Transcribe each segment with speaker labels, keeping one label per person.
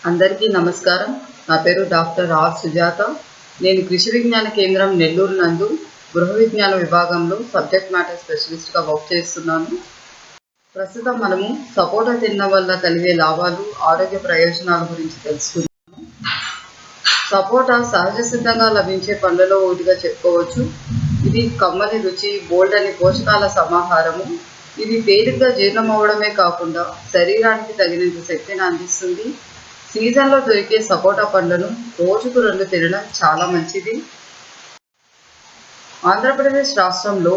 Speaker 1: అందరికీ నమస్కారం. నా పేరు డాక్టర్ ఆర్ సుజాత. నేను కృషి విజ్ఞాన కేంద్రం నెల్లూరు నందు గృహ విజ్ఞాన విభాగంలో సబ్జెక్ట్ మ్యాటర్ స్పెషలిస్ట్గా వర్క్ చేస్తున్నాను. ప్రస్తుతం మనము సపోటా తినడం వల్ల కలిగే లాభాలు, ఆరోగ్య ప్రయోజనాల గురించి తెలుసుకుందాం. సపోటా సహజ సిద్ధంగా లభించే పండ్లలో ఒకటిగా చెప్పుకోవచ్చు. ఇది కమ్మని రుచి, బోల్డ్ అని పోషకాల సమాహారము. ఇది తేలిగ్గా జీర్ణం అవడమే కాకుండా శరీరానికి తగినంత శక్తిని అందిస్తుంది. సీజన్లో దొరికే సపోటా పండ్లను రోజుకు 2 తినడం చాలా మంచిది. ఆంధ్రప్రదేశ్ రాష్ట్రంలో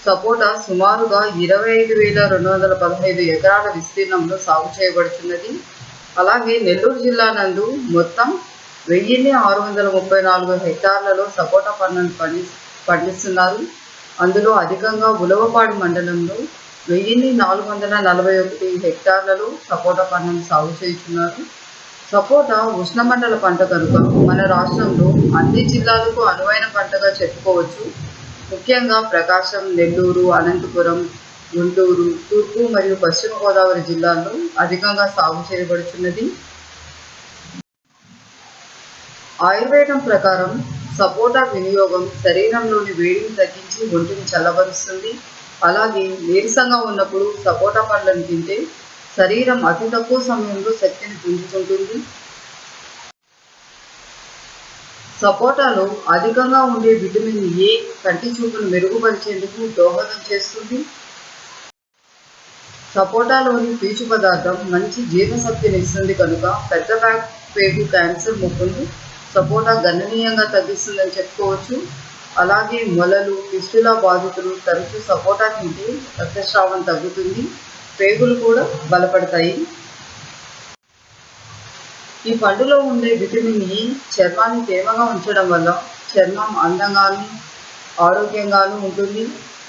Speaker 1: సపోటా సుమారుగా 25,215 ఎకరాల విస్తీర్ణంలో సాగు చేయబడుతున్నది. అలాగే నెల్లూరు జిల్లా నందు మొత్తం 1,634 హెక్టార్లలో సపోటా పండ్లను పండిస్తున్నారు. అందులో అధికంగా ఉలవపాడు మండలంలో 1,441 హెక్టార్లలో సపోటా పండ్లను సాగు చేస్తున్నారు. సపోటా ఉష్ణమండల పంట కనుక మన రాష్ట్రంలో అన్ని జిల్లాలకు అనువైన పంటగా చెప్పుకోవచ్చు. ముఖ్యంగా ప్రకాశం, నెల్లూరు, అనంతపురం, గుంటూరు, తూర్పు మరియు పశ్చిమ గోదావరి జిల్లాల్లో అధికంగా సాగు చేయబడుతున్నది. ఆయుర్వేదం ప్రకారం సపోటా వినియోగం శరీరంలోని వేడిని తగ్గించి ఒంటిని చల్లబరుస్తుంది. అలాగే నీరసంగా ఉన్నప్పుడు సపోటా పండ్లను తింటే శరీరం అతి తక్కువ సమయంలో శక్తిని పుంజుకుంటుంది. సపోటాలో అధికంగా ఉండే విటమిన్ ఏ కంటి చూపును మెరుగుపరిచేందుకు దోహదం చేస్తుంది. సపోటాలోని పీచు పదార్థం మంచి జీర్ణశక్తిని ఇస్తుంది కనుక పెద్ద పేగు క్యాన్సర్ ముప్పును సపోటా గణనీయంగా తగ్గిస్తుందని చెప్పుకోవచ్చు. అలాగే మొలలు, ఫిస్టులా బాధితులు తరచూ సపోటా తింటే రక్తస్రావం తగ్గుతుంది, పేగులు కూడా బలపడతాయి. ఈ పండులో ఉండే విటమిన్ ఈ చర్మాన్ని తేమగా ఉంచడం వల్ల చర్మం అందంగాను, ఆరోగ్యంగాను ఉంటుంది.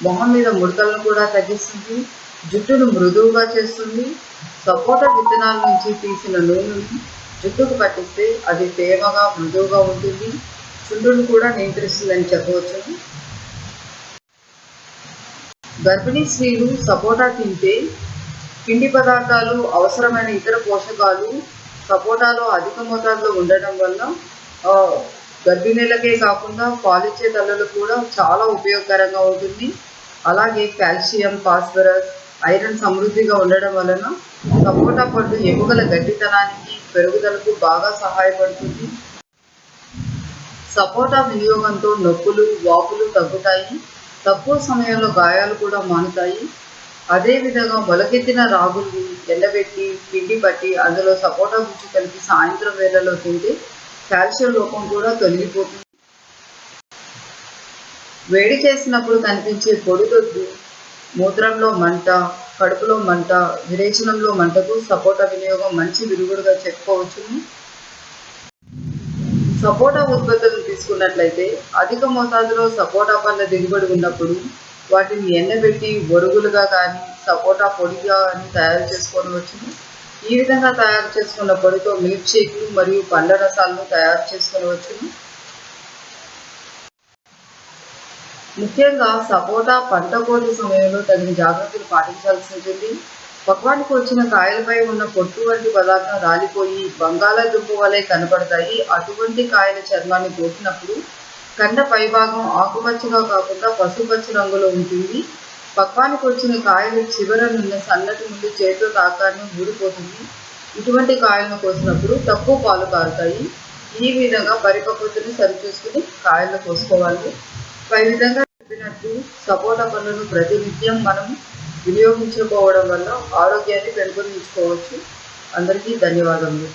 Speaker 1: మొహం మీద ముడతలను కూడా తగ్గిస్తుంది, జుట్టును మృదువుగా చేస్తుంది. సపోటా విత్తనాల నుంచి తీసిన నూనెను జుట్టుకు పట్టిస్తే అది తేమగా, మృదువుగా ఉంటుంది. చుండ్రును కూడా నియంత్రిస్తుందని చెప్పవచ్చు. గర్భిణీ స్త్రీలు సపోటా తింటే పిండి పదార్థాలు, అవసరమైన ఇతర పోషకాలు సపోటాలో అధిక మోతాదులో ఉండడం వల్ల గర్భిణీలకే కాకుండా పాలిచ్చే తల్లులకు కూడా చాలా ఉపయోగకరంగా ఉంటుంది. అలాగే కాల్షియం, ఫాస్ఫరస్, ఐరన్ సమృద్ధిగా ఉండడం వలన సపోటా పండు ఎముకల గట్టితనానికి, పెరుగుదలకు బాగా సహాయపడుతుంది. సపోటా వినియోగంతో నొప్పులు, వాపులు తగ్గుతాయి. తక్కువ సమయంలో గాయాలు కూడా మానుతాయి. అదేవిధంగా మొలకెత్తిన రాగుల్ని ఎండబెట్టి, పిండి పట్టి అందులో సపోటా గుజ్జు కలిపి సాయంత్రం వేళలో తింటే కాల్షియం లోపం కూడా తొలగిపోతుంది. వేడి చేసినప్పుడు కనిపించే పొడిదొడ్డు, మూత్రంలో మంట, కడుపులో మంట, విరేచనంలో మంటకు సపోటా వినియోగం మంచి విరుగుడుగా చెప్పుకోవచ్చును. సపోటా ఉత్పత్తులను తీసుకున్నట్లయితే అధిక మోతాదులో సపోటా పండ్ల దిగుబడి ఉన్నప్పుడు వాటిని ఎండబెట్టి బొరుగులుగా కానీ, సపోటా పొడిగా కానీ తయారు చేసుకోవచ్చును. ఈ విధంగా తయారు చేసుకున్న పొడితో మిల్క్ షేక్లు మరియు పండ్ల రసాలను తయారు చేసుకోవచ్చును. ముఖ్యంగా సపోటా పంట కోత సమయంలో తగిన జాగ్రత్తలు పాటించాల్సి ఉంటుంది. పక్వానికి వచ్చిన కాయలపై ఉన్న పొట్టు వంటి పదార్థం రాలిపోయి బంగాళాదుంప వలె కనపడతాయి. అటువంటి కాయల చర్మాన్ని కోసినప్పుడు కండ పైభాగం ఆకుపచ్చగా కాకుండా పసుపచ్చ రంగులో ఉంటుంది. పక్వానికి వచ్చిన కాయలు చివరనున్న సన్నటి ముందు చేతితో తాకాన్ని ఊడిపోతుంది. ఇటువంటి కాయలను కోసినప్పుడు తక్కువ పాలు కారుతాయి. ఈ విధంగా పరిపక్వతను సరిచూసుకుని కాయలను కోసుకోవాలి. పై విధంగా చెప్పినట్టు సపోటా పండ్లను ప్రతినిత్యం మనం వినియోగించుకోవడం వల్ల ఆరోగ్యాన్ని పెంపొందించుకోవచ్చు. అందరికీ ధన్యవాదములు.